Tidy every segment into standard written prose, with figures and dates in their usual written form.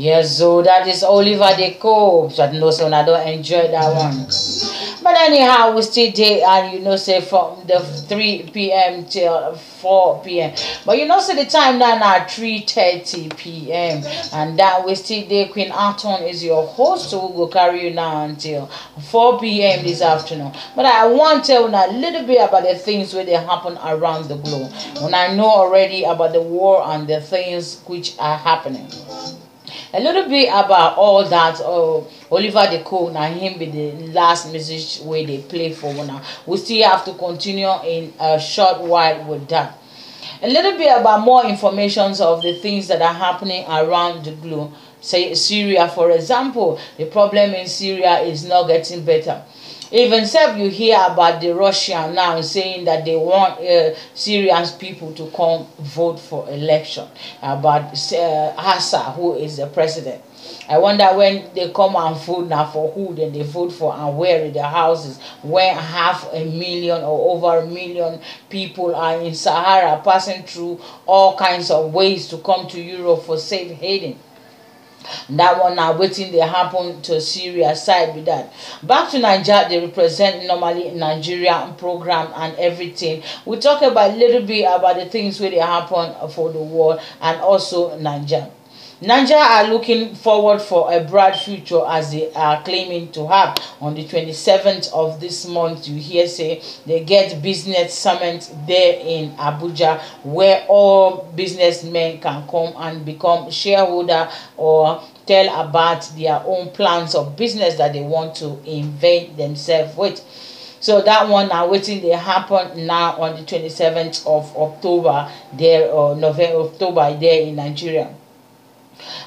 Yes, so that is Oliver De Cope. So no, so I don't enjoy that one. But anyhow, we still there, and say from the 3 p.m. till 4 p.m. But say the time now 3:30 p.m. And that we still there. Queen Aton is your host, so we'll go carry you now until 4 p.m. this afternoon. But I want to tell you a little bit about the things where they happen around the globe. When I know already about the war and the things which are happening. A little bit about all that. Oliver De Coque, now him be the last message where they play for now. We still have to continue in a short while with that. A little bit about more informations of the things that are happening around the globe. Say Syria, for example, the problem in Syria is not getting better. Even self you hear about the Russian now saying that they want Syrian people to come vote for election about Assad, who is the president. I wonder when they come and vote now for who then they vote for and where in their houses, when 500,000 or over 1,000,000 people are in Sahara passing through all kinds of ways to come to Europe for safe haven. That one now waiting they happen to Syria side with that. Back to Nigeria, they represent normally Nigerian program and everything. We talk about a little bit about the things where they happen for the world and also Nigeria. Nigeria are looking forward for a bright future as they are claiming to have. On the 27th of this month, you hear say they get business summit there in Abuja where all businessmen can come and become shareholder or tell about their own plans of business that they want to invent themselves with. So that one now waiting they happen now on the 27th of October there or November October there in Nigeria.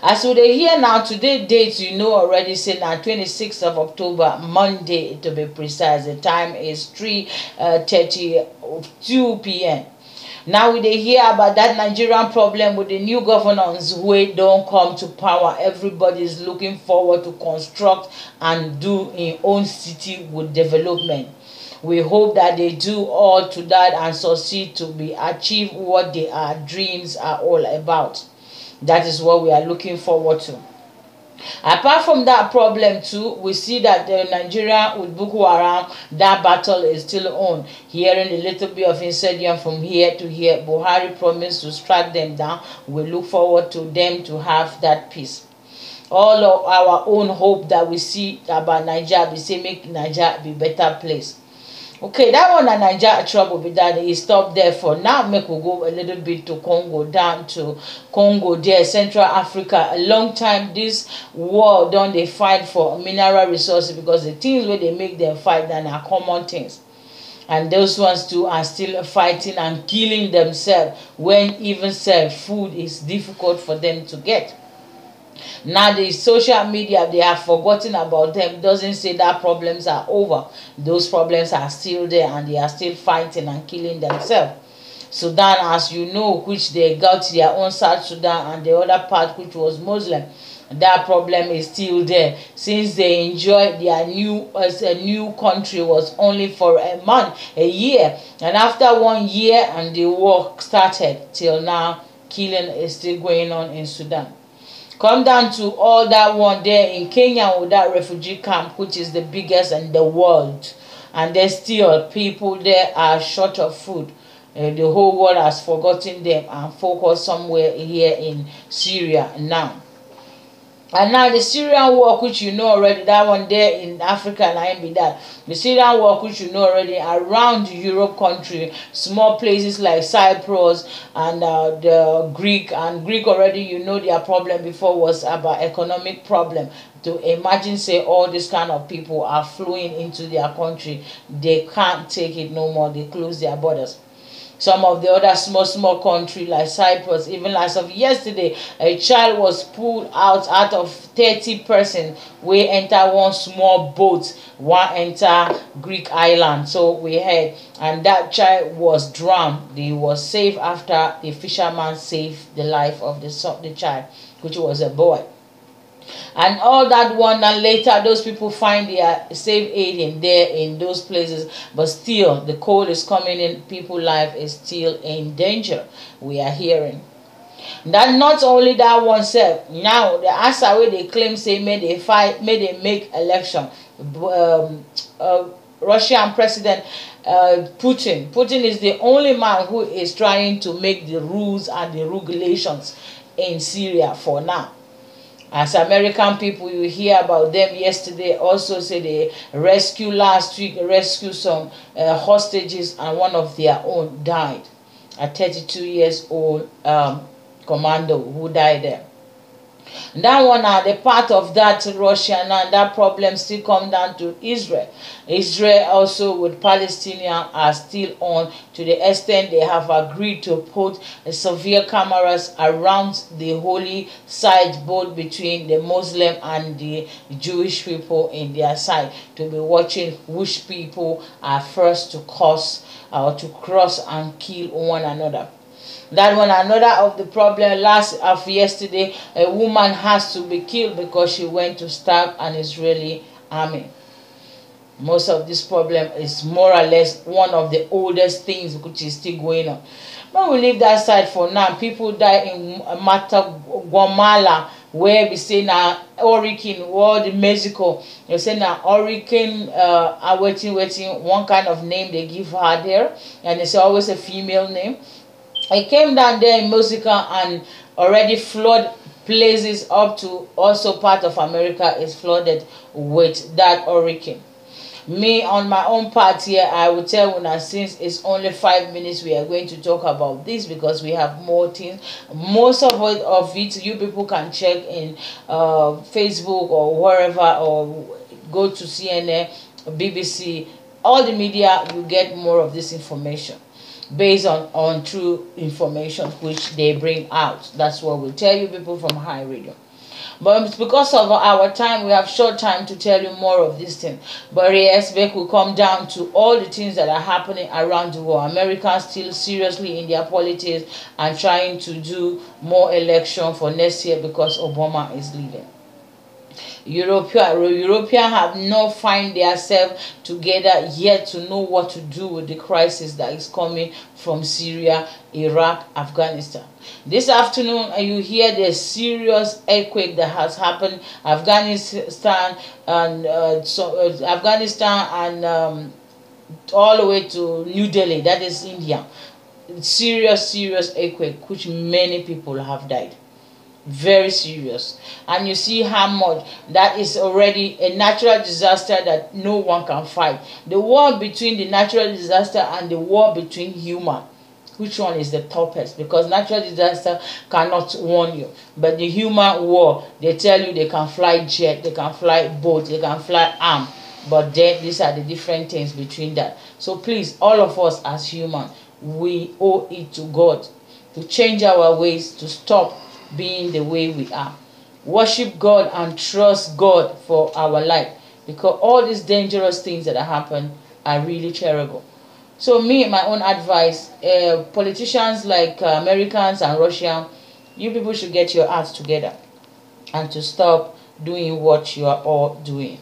As we dey hear now, today date already say now 26th of October, Monday to be precise. The time is 3:32 p.m. Now we dey hear about that Nigerian problem with the new governors who don't come to power. Everybody is looking forward to construct and do in own city with development. We hope that they do all to that and succeed to be achieve what their dreams are all about. That is what we are looking forward to. Apart from that problem too, we see that the Nigeria with Boko Haram, that battle is still on. Hearing a little bit of insurgent from here to here, Buhari promised to strike them down. We look forward to them to have that peace. All of our own hope that we see about Nigeria, we say make Nigeria be better place. Okay, that one and Nigeria trouble with that he stopped there for now. Make we go a little bit to Congo, down to Congo there, Central Africa. A long time this war done they fight for mineral resources because the things where they make them fight then are common things. And those ones too are still fighting and killing themselves when even food is difficult for them to get. Now the social media, they have forgotten about them. Doesn't say that problems are over. Those problems are still there and they are still fighting and killing themselves. Sudan, as you know, which they got their own South Sudan, and the other part which was Muslim, that problem is still there since they enjoyed their new country was only for a month, a year, and after 1 year and the war started till now, killing is still going on in Sudan. Come down to all that one there in Kenya with that refugee camp, which is the biggest in the world. And there's still people there are short of food. The whole world has forgotten them and focused somewhere here in Syria now. And now the Syrian war, which already, that one there in Africa, and I be that. The Syrian war, which already, around Europe country, small places like Cyprus and the Greek. And Greek already, their problem before was about economic problem. To imagine, say, all these kind of people are flowing into their country. They can't take it no more. They close their borders. Some of the other small country like Cyprus, even as of yesterday, a child was pulled out of 30 persons. We enter one small boat, one enter Greek island. So we heard, and that child was drowned. He was saved after the fisherman saved the life of the child, which was a boy. And all that one, and later those people find their safe aid there in those places, but still the cold is coming in. People's life is still in danger, we are hearing. That not only that one self, now the answer wey dey claim say make dey fight, make dey make election. um, Russian president Putin is the only man who is trying to make the rules and the regulations in Syria for now. As American people, you hear about them yesterday, also say they last week rescue some hostages, and one of their own died, a 32 years old commando who died there. That one are the part of that Russia now. That problem still come down to Israel. Israel also with Palestinian are still on, to the extent they have agreed to put severe cameras around the holy site, both between the Muslim and the Jewish people in their side, to be watching which people are first to cross and kill one another. That one, another of the problem last of yesterday, a woman has to be killed because she went to stab an Israeli army. Most of this problem is more or less one of the oldest things which is still going on. But we leave that side for now. People die in Guatemala, where we say now hurricane, world in Mexico. They say now hurricane waiting, one kind of name they give her there, and it's always a female name. I came down there in Mexico and already flood places up to also part of America is flooded with that hurricane. Me on my own part here, I will tell you now, since it's only 5 minutes, we are going to talk about this because we have more things. Most of it you people can check in Facebook or wherever, or go to CNN, BBC, all the media. You get more of this information based on true information which they bring out. That's what we tell you people from High Radio. But because of our time, we have short time to tell you more of this thing. But yes, back will come down to all the things that are happening around the world. Americans still seriously in their politics and trying to do more election for next year because Obama is leaving. European have not find themselves together yet to know what to do with the crisis that is coming from Syria, Iraq, Afghanistan. This afternoon, you hear the serious earthquake that has happened Afghanistan and all the way to New Delhi, that is India. Serious earthquake which many people have died. Very serious. And you see how much that is already a natural disaster that no one can fight. The war between the natural disaster and the war between human, which one is the toughest? Because natural disaster cannot warn you, but the human war, they tell you they can fly jet, they can fly boat, they can fly arm, but then these are the different things between that. So please, all of us as human, we owe it to God to change our ways, to stop being the way we are. Worship God and trust God for our life, because all these dangerous things that happen are really terrible. So me, my own advice, politicians like Americans and Russian, you people should get your acts together and to stop doing what you are all doing.